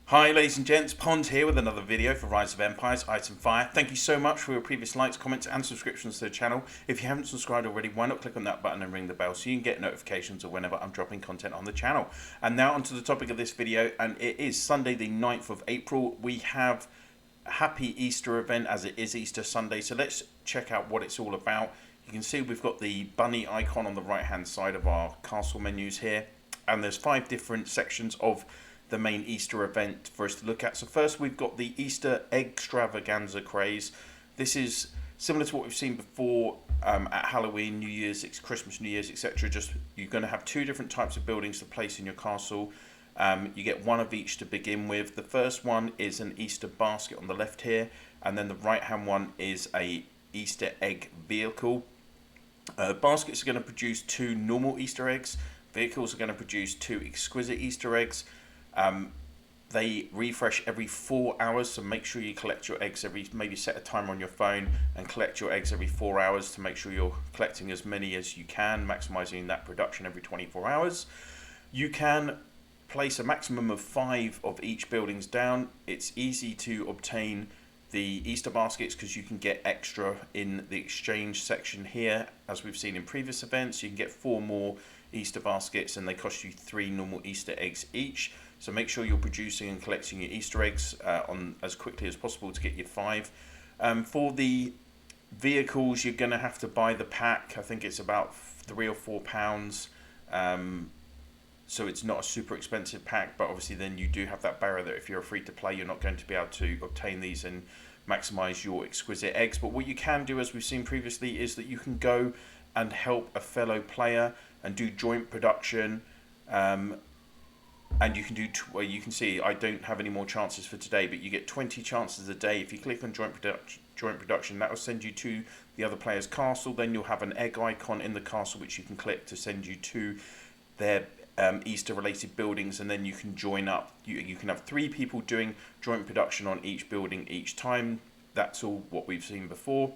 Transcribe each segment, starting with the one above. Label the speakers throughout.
Speaker 1: Hi ladies and gents, Pond here with another video for Rise of Empires, Item Fire. Thank you so much for your previous likes, comments and subscriptions to the channel. If you haven't subscribed already, why not click on that button and ring the bell so you can get notifications of whenever I'm dropping content on the channel. And now onto the topic of this video, and it is Sunday the 9th of April. We have a happy Easter event as it is Easter Sunday, so let's check out what it's all about. You can see we've got the bunny icon on the right hand side of our castle menus here, and there's 5 different sections of the main Easter event for us to look at. So first we've got the Easter Eggstravaganza craze. This is similar to what we've seen before at Halloween, New Year's, Christmas, New Year's, etc. Just you're going to have 2 different types of buildings to place in your castle. You get 1 of each to begin with. The first one is an Easter basket on the left here, and then the right hand one is a Easter egg vehicle. Baskets are going to produce 2 normal Easter eggs. Vehicles are going to produce 2 exquisite Easter eggs. They refresh every 4 hours, so make sure you collect your eggs maybe set a timer on your phone and collect your eggs every 4 hours to make sure you're collecting as many as you can, maximizing that production every 24 hours. You can place a maximum of 5 of each buildings down. It's easy to obtain the Easter baskets because you can get extra in the exchange section here, as we've seen in previous events. You can get 4 more Easter baskets and they cost you 3 normal Easter eggs each. So make sure you're producing and collecting your Easter eggs on as quickly as possible to get your 5. For the vehicles, you're going to have to buy the pack. I think it's about £3 or £4. So it's not a super expensive pack, but obviously then you do have that barrier that if you're free to play, you're not going to be able to obtain these and maximize your exquisite eggs. But what you can do, as we've seen previously, is that you can go and help a fellow player and do joint production. And you can do, well, you can see I don't have any more chances for today, but you get 20 chances a day. If you click on joint production, that will send you to the other player's castle. Then you'll have an egg icon in the castle which you can click to send you to their Easter related buildings, and then you can join up. You can have 3 people doing joint production on each building each time. That's all what we've seen before.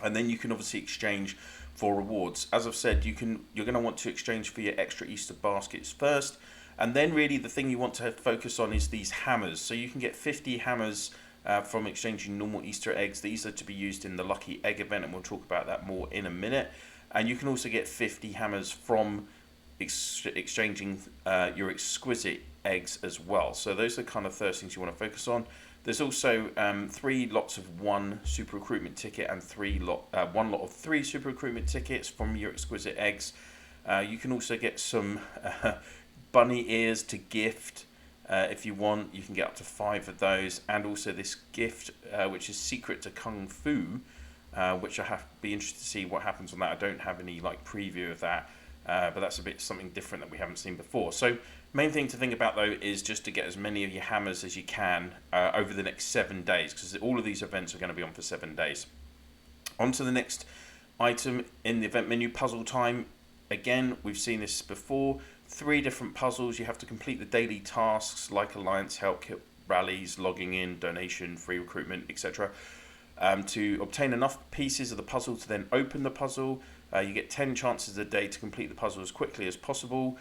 Speaker 1: And then you can obviously exchange for rewards. As I've said, you're going to want to exchange for your extra Easter baskets first. And then really the thing you want to focus on is these hammers. So you can get 50 hammers from exchanging normal Easter eggs. These are to be used in the Lucky Egg event, and we'll talk about that more in a minute. And you can also get 50 hammers from exchanging your exquisite eggs as well. So those are the kind of first things you want to focus on. There's also 3 lots of 1 super recruitment ticket and 1 lot of 3 super recruitment tickets from your exquisite eggs. You can also get some bunny ears to gift if you want. You can get up to 5 of those, and also this gift which is secret to Kung Fu, which I have to be interested to see what happens on that. I don't have any preview of that, but that's a bit something different that we haven't seen before. So main thing to think about though is just to get as many of your hammers as you can over the next 7 days, because all of these events are going to be on for 7 days. On to the next item in the event menu, puzzle time. Again, we've seen this before. 3 different puzzles. You have to complete the daily tasks like alliance, help kit, rallies, logging in, donation, free recruitment, etc. To obtain enough pieces of the puzzle to then open the puzzle. You get 10 chances a day to complete the puzzle as quickly as possible.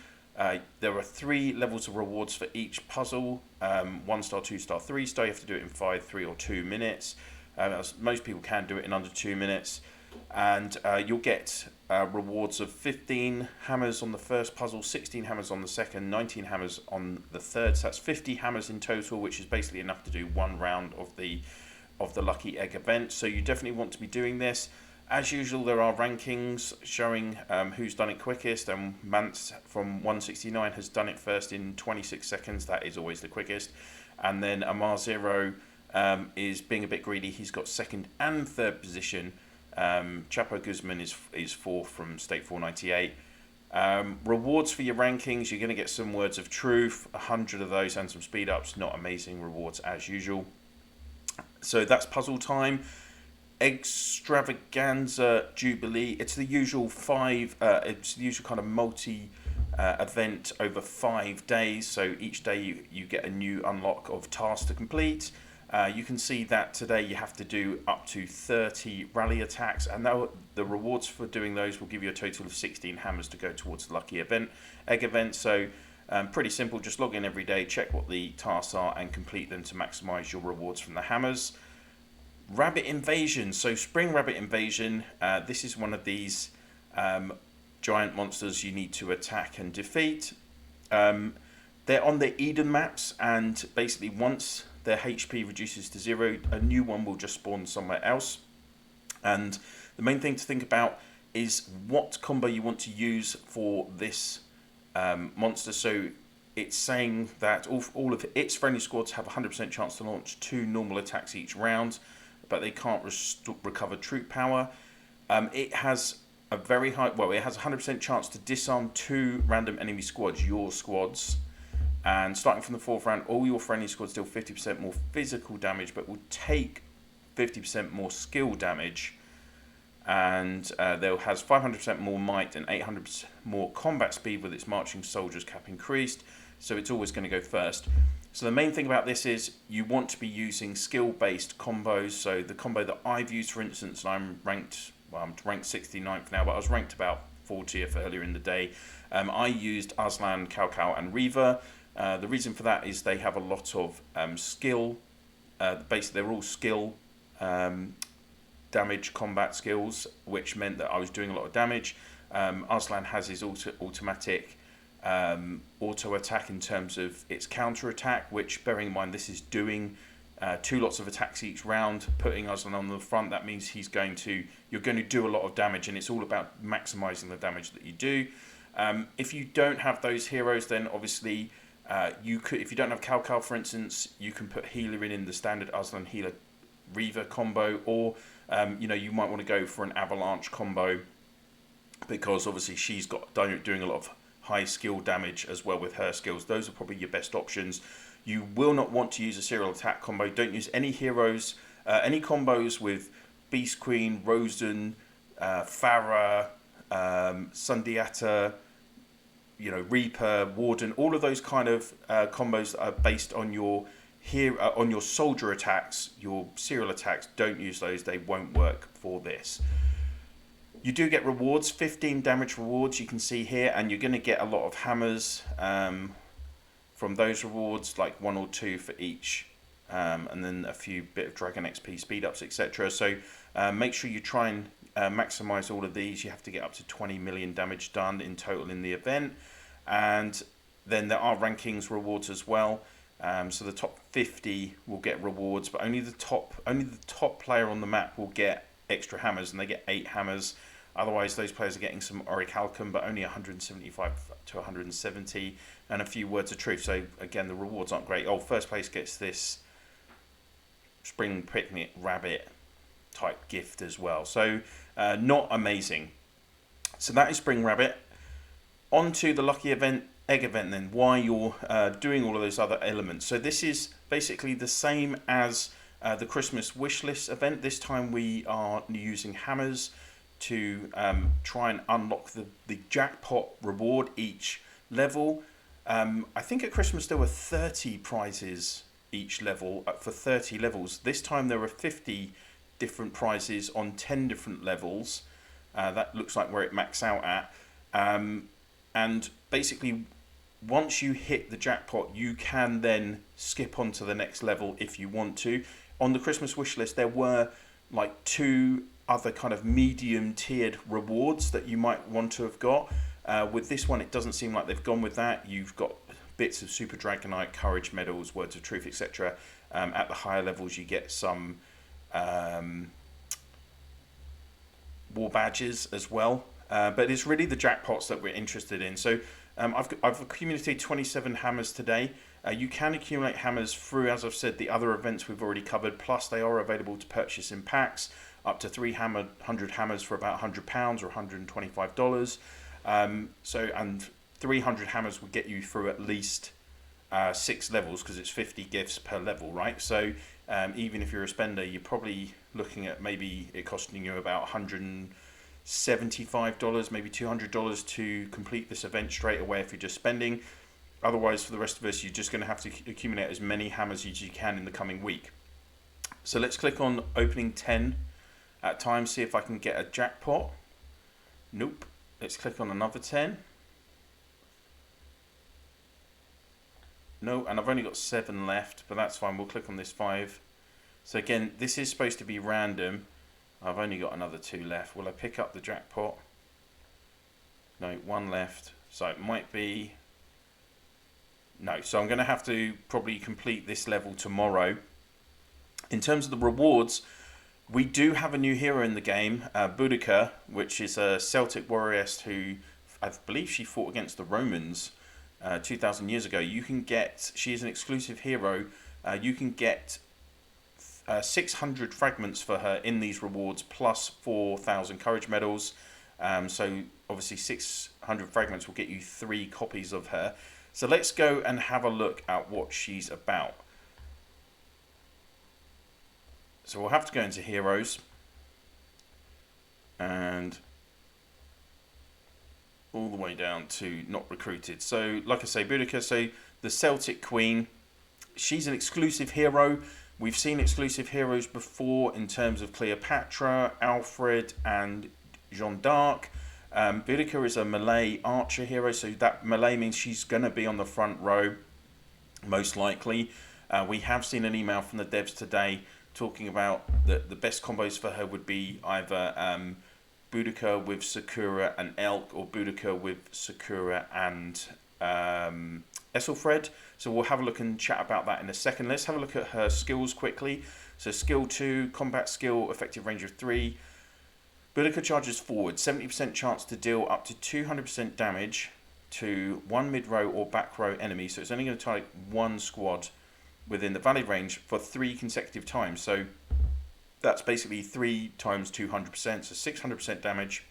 Speaker 1: There are 3 levels of rewards for each puzzle. 1 star, 2 star, 3 star. You have to do it in 5, 3 or 2 minutes. Most people can do it in under 2 minutes. And you'll get rewards of 15 hammers on the first puzzle, 16 hammers on the second, 19 hammers on the third. So that's 50 hammers in total, which is basically enough to do 1 round of the Lucky Egg event. So you definitely want to be doing this. As usual, there are rankings showing who's done it quickest, and Mance from 169 has done it first in 26 seconds. That is always the quickest. And then Amar Zero is being a bit greedy. He's got 2nd and 3rd position. Chapo Guzman is 4th from State 498. Rewards for your rankings, you're going to get some words of truth, 100 of those, and some speed ups. Not amazing rewards as usual. So that's puzzle time. Eggstravaganza Jubilee. It's the usual it's the usual kind of multi event over 5 days. So each day you get a new unlock of tasks to complete. You can see that today you have to do up to 30 rally attacks, and the rewards for doing those will give you a total of 16 hammers to go towards the Lucky Egg event. So Pretty simple, just log in every day, check what the tasks are and complete them to maximise your rewards from the hammers. Rabbit Invasion. So Spring Rabbit Invasion, this is one of these giant monsters you need to attack and defeat. They're on the Eden maps, and basically once their HP reduces to 0, a new one will just spawn somewhere else. And the main thing to think about is what combo you want to use for this monster. So it's saying that all of its friendly squads have a 100% chance to launch 2 normal attacks each round, but they can't recover troop power. It has a very high, well, it has a 100% chance to disarm 2 random enemy squads, your squads. And starting from the 4th round, all your friendly squads deal 50% more physical damage, but will take 50% more skill damage. And there has 500% more might and 800% more combat speed with its marching soldiers cap increased. So it's always going to go first. So the main thing about this is you want to be using skill-based combos. So the combo that I've used, for instance, and I'm ranked 69th now, but I was ranked about 40th earlier in the day. I used Aslan, Cao, and Reaver. The reason for that is they have a lot of skill. Basically, they're all skill damage combat skills, which meant that I was doing a lot of damage. Aslan has his automatic auto attack in terms of its counter attack, which, bearing in mind this is doing 2 lots of attacks each round, putting Aslan on the front, that means you're going to do a lot of damage, and it's all about maximizing the damage that you do. If you don't have those heroes, then obviously you could, if you don't have Cao, for instance, you can put healer in the standard Aslan healer Reaver combo, or you might want to go for an avalanche combo, because obviously she's got doing a lot of high skill damage as well with her skills. Those are probably your best options. You will not want to use a serial attack combo. Don't use any heroes, any combos with Beast Queen, Rosen, Farah, Sundiata, Reaper, Warden. All of those kind of combos that are based on your on your soldier attacks, your serial attacks. Don't use those. They won't work for this. You do get rewards, 15 damage rewards you can see here, and you're going to get a lot of hammers from those rewards, like 1 or 2 for each, and then a few bit of Dragon XP speed ups, etc. So make sure you try and maximize all of these. You have to get up to 20 million damage done in total in the event, and then there are rankings rewards as well. So the top 50 will get rewards, but only the top player on the map will get extra hammers, and they get 8 hammers. Otherwise, those players are getting some Orichalcum, but only 175 to 170, and a few Words of Truth. So again, the rewards aren't great. First place gets this Spring Picnic Rabbit type gift as well. So not amazing. So that is Spring Rabbit. On to the lucky event, egg event then, why you're doing all of those other elements. So this is basically the same as the Christmas wishlist event. This time we are using hammers to try and unlock the jackpot reward each level. I think at Christmas there were 30 prizes each level for 30 levels. This time there are 50 different prizes on 10 different levels. That looks like where it maxed out at. And basically, once you hit the jackpot, you can then skip on to the next level if you want to. On the Christmas wish list, there were like 2 other kind of medium tiered rewards that you might want to have got. With this one, it doesn't seem like they've gone with that. You've got bits of Super Dragonite, Courage Medals, Words of Truth, etc. At the higher levels, you get some war badges as well. But it's really the jackpots that we're interested in. So I've accumulated 27 hammers today. You can accumulate hammers through, as I've said, the other events we've already covered. Plus, they are available to purchase in packs, up to 300 hammers for about £100 or $125. And 300 hammers would get you through at least 6 levels, because it's 50 gifts per level, right? So even if you're a spender, you're probably looking at maybe it costing you about $175, maybe $200 to complete this event straight away if you're just spending. Otherwise, for the rest of us, you're just going to have to accumulate as many hammers as you can in the coming week. So let's click on opening 10 at time, see if I can get a jackpot. Nope. Let's click on another 10. No, and I've only got 7 left, but that's fine. We'll click on this 5. So again, this is supposed to be random. I've only got another 2 left. Will I pick up the jackpot? No, 1 left. So it might be... No, so I'm going to have to probably complete this level tomorrow. In terms of the rewards, we do have a new hero in the game, Boudica, which is a Celtic warrioress who, I believe she fought against the Romans 2,000 years ago. You can get, she is an exclusive hero, you can get 600 fragments for her in these rewards, plus 4,000 courage medals. So obviously 600 fragments will get you 3 copies of her. So let's go and have a look at what she's about. So we'll have to go into heroes and all the way down to not recruited. So like I say, Boudica, so the Celtic Queen, she's an exclusive hero. We've seen exclusive heroes before in terms of Cleopatra, Alfred and Jeanne d'Arc. Boudica is a melee archer hero, so that melee means she's going to be on the front row, most likely. We have seen an email from the devs today talking about the best combos for her would be either Boudica with Sakura and Elk, or Boudica with Sakura and Ethelfred. So we'll have a look and chat about that in a second. Let's have a look at her skills quickly. So skill 2, combat skill, effective range of 3. Boudica charges forward, 70% chance to deal up to 200% damage to 1 mid-row or back-row enemy. So it's only going to target 1 squad within the valid range for 3 consecutive times. So that's basically 3 times 200%, so 600% damage.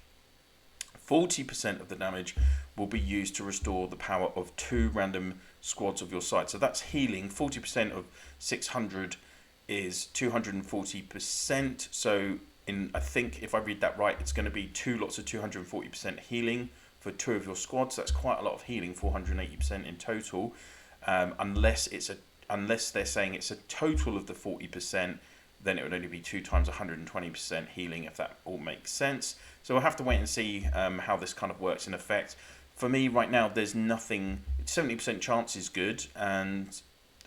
Speaker 1: 40% of the damage will be used to restore the power of 2 random squads of your side. So that's healing. 40% of 600 is 240%. So I think if I read that right, it's going to be 2 lots of 240% healing for 2 of your squads. That's quite a lot of healing, 480% in total. Unless they're saying it's a total of the 40%, then it would only be 2 times 120% healing, if that all makes sense. So we'll have to wait and see how this kind of works in effect. For me right now, there's nothing. 70% chance is good, and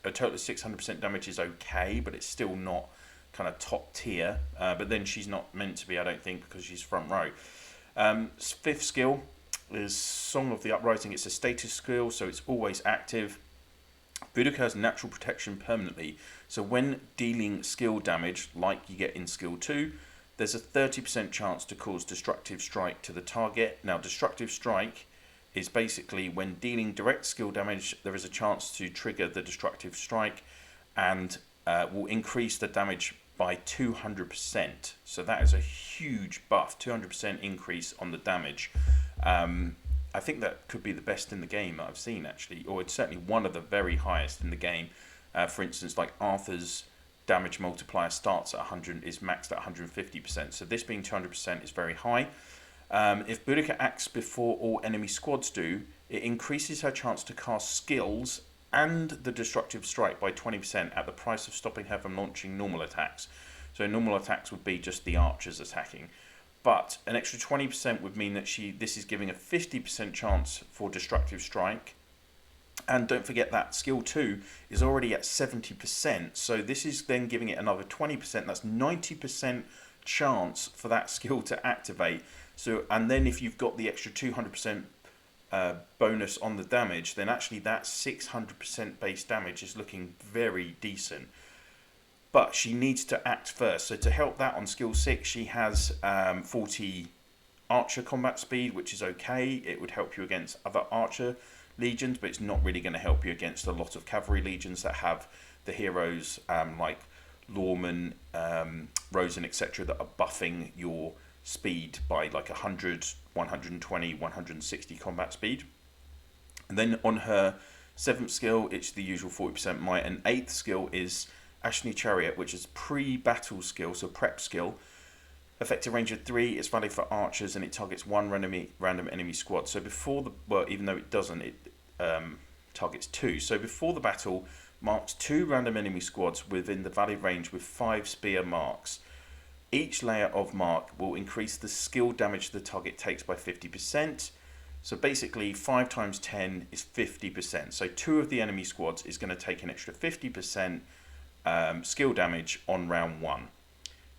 Speaker 1: a total of 600% damage is okay, but it's still not kind of top tier. But then she's not meant to be, I don't think, because she's front row. 5th skill is Song of the Uprising. It's a status skill, so it's always active. Boudica has natural protection permanently, so when dealing skill damage, like you get in skill 2, there's a 30% chance to cause destructive strike to the target. Now, destructive strike is basically when dealing direct skill damage, there is a chance to trigger the destructive strike and will increase the damage by 200%. So that is a huge buff, 200% increase on the damage. I think that could be the best in the game that I've seen, actually, or it's certainly one of the very highest in the game. For instance, like Arthur's damage multiplier starts at 100, is maxed at 150%. So this being 200% is very high. If Boudica acts before all enemy squads do, it increases her chance to cast skills and the destructive strike by 20% at the price of stopping her from launching normal attacks. So normal attacks would be just the archers attacking. But an extra 20% would mean that this is giving a 50% chance for destructive strike. And don't forget that skill 2 is already at 70%. So this is then giving it another 20%. That's 90% chance for that skill to activate. So, and then if you've got the extra 200% bonus on the damage, then actually that 600% base damage is looking very decent. But she needs to act first. So to help that on skill 6, she has 40 archer combat speed, which is okay. It would help you against other archer legions, but it's not really going to help you against a lot of cavalry legions that have the heroes like Lorman, Rosen, etc. that are buffing your speed by like 100, 120, 160 combat speed. And then on her 7th skill, it's the usual 40% might. And 8th skill is Ashley Chariot, which is pre-battle skill, so prep skill. Effective range of 3, it's valid for archers, and it targets 1 random enemy squad. So before the, well, even though it doesn't, it targets 2. So before the battle, marks 2 random enemy squads within the valid range with 5 spear marks. Each layer of mark will increase the skill damage the target takes by 50%. So basically 5 times 10 is 50%. So 2 of the enemy squads is going to take an extra 50% skill damage on round 1.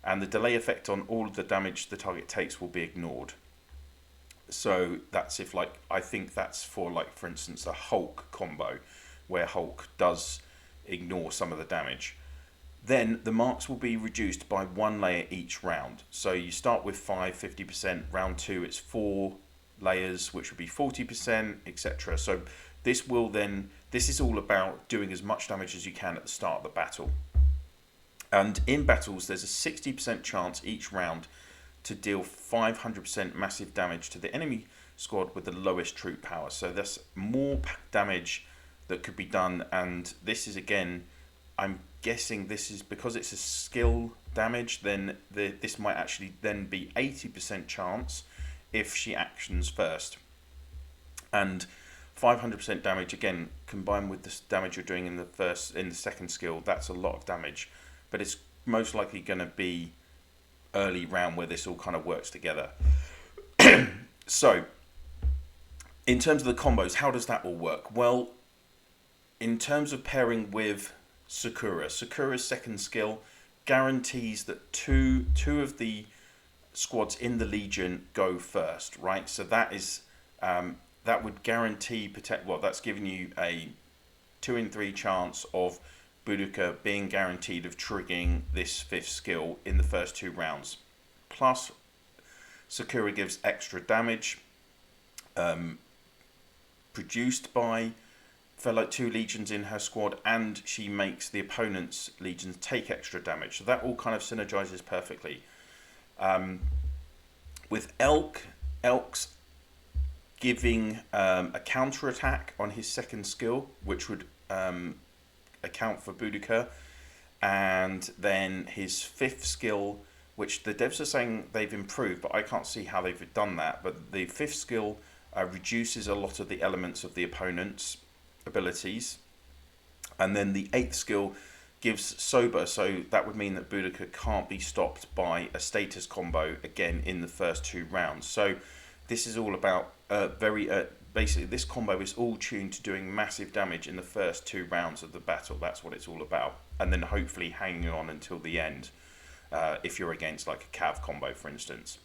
Speaker 1: And the delay effect on all of the damage the target takes will be ignored. So that's if, like, I think that's for, like, for instance, a Hulk combo, where Hulk does ignore some of the damage. Then the marks will be reduced by 1 layer each round. So you start with 5, 50%, round 2 it's 4 layers, which would be 40%, etc. So this is all about doing as much damage as you can at the start of the battle. And in battles, there's a 60% chance each round to deal 500% massive damage to the enemy squad with the lowest troop power. So there's more damage that could be done, and this is, again, I'm guessing this is because it's a skill damage, then this might actually then be 80% chance if she actions first. And 500% damage, again, combined with the damage you're doing in the second skill, that's a lot of damage. But it's most likely going to be early round where this all kind of works together. So, in terms of the combos, how does that all work? Well, in terms of pairing with Sakura's second skill guarantees that two of the squads in the Legion go first, right? So that is that would guarantee that's giving you a 2 in 3 chance of Boudica being guaranteed of triggering this 5th skill in the first 2 rounds. Plus, Sakura gives extra damage produced by fellow 2 legions in her squad, and she makes the opponent's legions take extra damage. So that all kind of synergizes perfectly. With Elk's giving a counter attack on his second skill, which would account for Boudica, and then his 5th skill, which the devs are saying they've improved, but I can't see how they've done that. But the 5th skill reduces a lot of the elements of the opponent's abilities, and then the 8th skill gives sober, so that would mean that Boudica can't be stopped by a status combo again in the first 2 rounds. So this is all about basically this combo is all tuned to doing massive damage in the first 2 rounds of the battle. That's what it's all about, and then hopefully hanging on until the end if you're against like a Cav combo, for instance.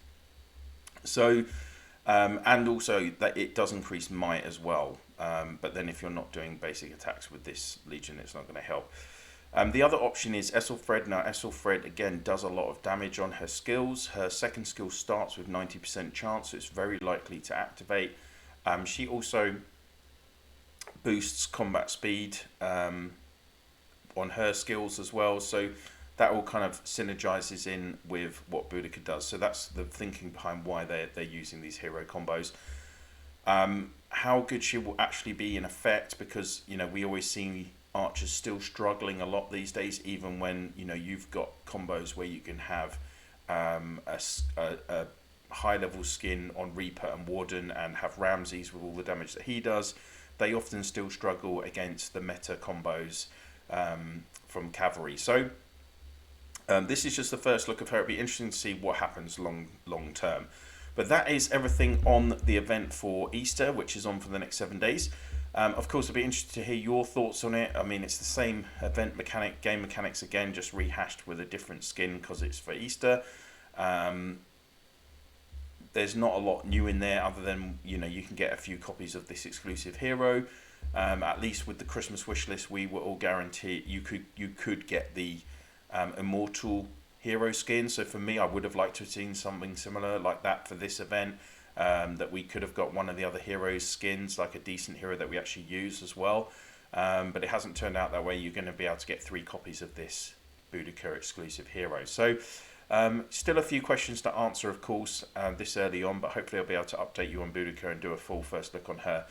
Speaker 1: So and also that it does increase might as well, but then if you're not doing basic attacks with this Legion, it's not going to help. The other option is Esselfred. Now Esselfred again does a lot of damage on her skills. Her second skill starts with 90% chance, so it's very likely to activate. She also boosts combat speed on her skills as well, so that all kind of synergizes in with what Boudica does. So that's the thinking behind why they're using these hero combos. How good she will actually be in effect, because we always see archers still struggling a lot these days, even when you've got combos where you can have a high level skin on Reaper and Warden and have Ramses with all the damage that he does. They often still struggle against the meta combos from cavalry. So this is just the first look of her. It'll be interesting to see what happens long term. But that is everything on the event for Easter, which is on for the next 7 days. Of course, I'd be interested to hear your thoughts on it. I mean, it's the same event game mechanics again, just rehashed with a different skin because it's for Easter. There's not a lot new in there other than, you can get a few copies of this exclusive hero. At least with the Christmas wish list, we were all guaranteed you could get the Immortal hero skin. So for me, I would have liked to have seen something similar like that for this event. That we could have got one of the other heroes' skins, like a decent hero that we actually use as well. But it hasn't turned out that way. You're going to be able to get 3 copies of this Boudica exclusive hero. So still a few questions to answer, of course, this early on, but hopefully I'll be able to update you on Boudica and do a full first look on her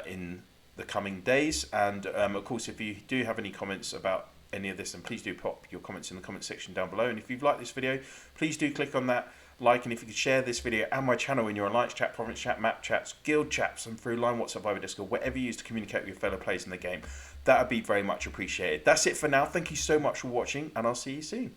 Speaker 1: in the coming days. And of course, if you do have any comments about any of this, then please do pop your comments in the comment section down below. And if you've liked this video, please do click on that like, and if you could share this video and my channel in your alliance chat, province chat, map chats, guild chats, and through line WhatsApp, Viber, Discord, whatever you use to communicate with your fellow players in the game, that would be very much appreciated. That's it for now. Thank you so much for watching, and I'll see you soon.